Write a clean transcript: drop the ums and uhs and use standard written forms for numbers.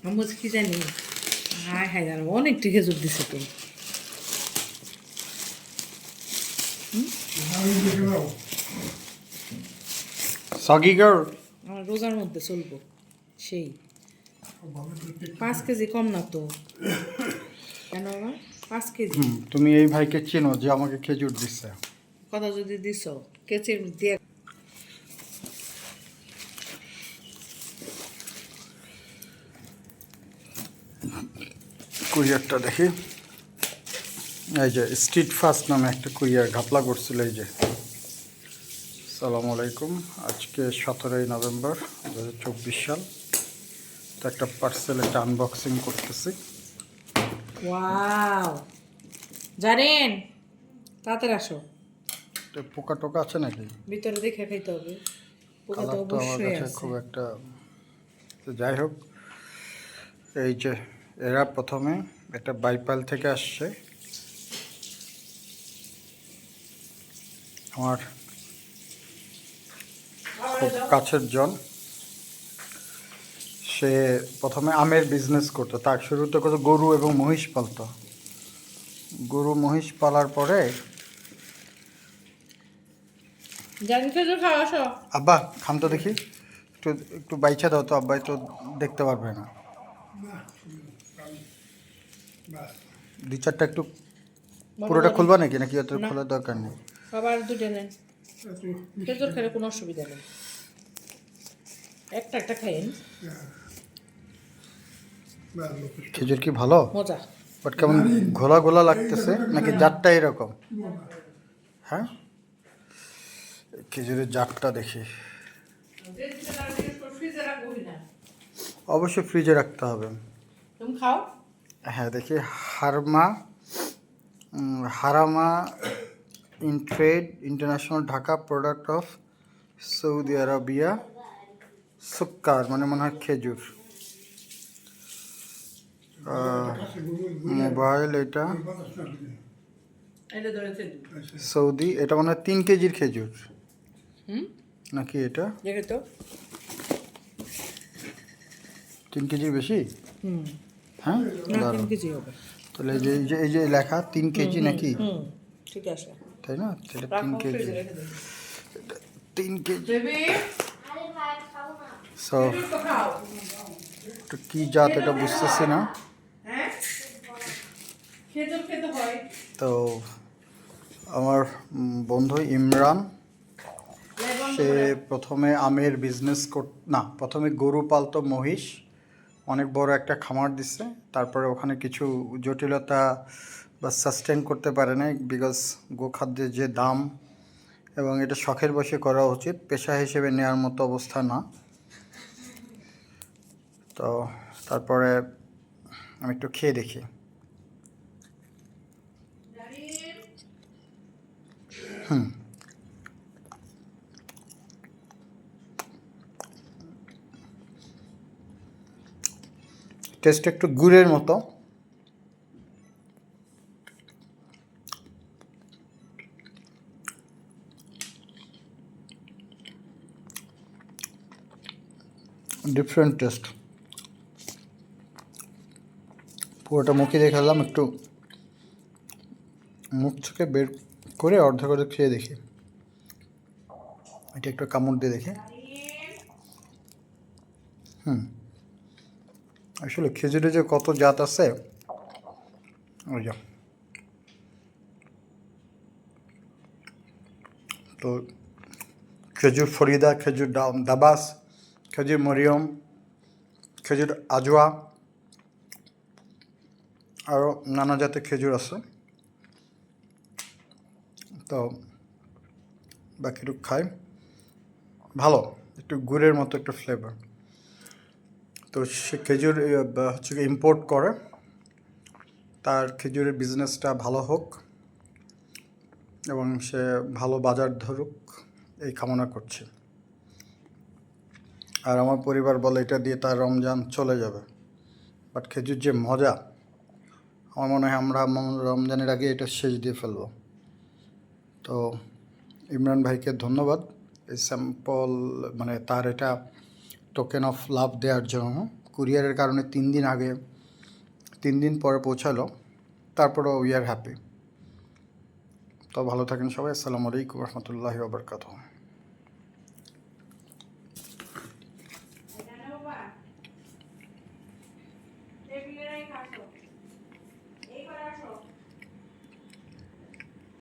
মোমোজ কি জানি হায় হায় জানো অনেকটি খেজুর দিছে তো সগি গার্ল আমার রোজার মধ্যে চলবো সেই 5 কেজি কম না তো কেন বাবা 5 কেজি তুমি এই ভাইকে চেনো যে আমাকে খেজুর দিচ্ছে কথা যদি দিছ কেচের দিয়ে কুরিয়ারটা দেখি এই যে স্ট্রিট ফাস্ট নামে একটা কুরিয়ার ঘাপলা করছিল এই যে আসসালামু আলাইকুম আজকে 17 নভেম্বর 2024 সাল তো একটা পার্সেল একটা আনবক্সিং করতেছি ওয়াও জানেন তাড়াতাড়ি আসো তো পোকা টোকা আছে নাকি ভিতরে দেখে খাইতে হবে পোকা তো কালার তো আমার অবশ্যই কাছে আছে খুব একটা তো যাই হোক এই যে এরা প্রথমে একটা বাইপাল থেকে আসছে আমার খুব কাছের জন সে প্রথমে আমের বিজনেস করতো তার শুরুতে কত গরু এবং মহিষ পালতো গরু মহিষ পালার পরে জানি খেজুর খাও আসো আব্বা খাম তো দেখি একটু একটু বাইচা দাও তো আব্বাই তো দেখতে পারবে না দুই চারটা একটু পুরোটা খুলবা নাকি নাকি অত না। খোলার দরকার নেই খাবার দুটো নেন খেজুর খেলে কোনো অসুবিধা নেই একটা একটা খাইন খেজুর কি ভালো মজা বাট কেমন ঘোলা ঘোলা লাগতেছে নাকি জাতটা এরকম হ্যাঁ খেজুরের জাতটা দেখি অবশ্যই ফ্রিজে রাখতে হবে তুমি খাও হ্যাঁ দেখি হারামা in trade international Dhaka product of Saudi Arabia সুক্কার মানে মনে হয় খেজুর মোবাইল এটা এটা ধরে খেজুর সৌদি এটা মনে হয় 3 কেজির খেজুর নাকি এটা দেখে তো 3 কেজির বেশি হুম হ্যাঁ না দাঁড়াও। 3 কেজি হবে তাহলে এই যে লেখা 3 কেজি নাকি হুম ঠিক আছে তাই না এটা 3 রাখো কেজি ফ্রিজে রেখে দিন 3 কেজি বেবি সো খেজুর তো খাও তো কি জাত এটা বুঝতেছি না হ্যাঁ খেজুর খেতে হয় তো আমার বন্ধু ইমরান সে প্রথমে আমের বিজনেস না প্রথমে গরু পালতো মহিষ অনেক বড় একটা খামার দিচ্ছে তারপরে ওখানে কিছু জটিলতা বা সাস্টেন করতে পারে না বিকজ গোখাদ্যের যে দাম এবং এটা শখের বশে করা উচিত পেশা হিসেবে নেওয়ার মতো অবস্থা না তো তারপরে আমি একটু খেয়ে দেখি টেস্ট একটু গুড়ের মতো ডিফারেন্ট টেস্ট পুরোটা মুখে দেখালাম একটু মুখ থেকে বের করে অর্ধেক অর্ধেক খেয়ে দেখি এটা একটু কামড় দিয়ে দেখি আসলে খেজুরে যে কত জাত আছে ওই যা তো খেজুর ফরিদা খেজুর দাবাস খেজুর মরিয়ম খেজুর আজওয়া আরও নানা জাতের খেজুর আছে তো বাকিটুকু খাই ভালো একটু গুড়ের মতো একটা ফ্লেভার তো সে খেজুর হচ্ছে ইম্পোর্ট করে তার খেজুরের বিজনেসটা ভালো হোক এবং সে ভালো বাজার ধরুক এই কামনা করছে আর আমার পরিবার বলে এটা দিয়ে তার রমজান চলে যাবে বাট খেজুর যে মজা আমার মনে হয় আমরা রমজানের আগে এটা শেষ দিয়ে ফেলব তো ইমরান ভাইকে ধন্যবাদ এই স্যাম্পল মানে তার এটা টোকেন অফ লাভ দেওয়ার জন্য। কুরিয়ারের কারণে 3 দিন আগে 3 দিন পরে পৌঁছালো, তারপরেও উই আর হ্যাপি। তো ভালো থাকেন সবাই। আসসালামু আলাইকুম রহমতুল্লাহি ওয়া বারাকাতুহু। এই করে আসো।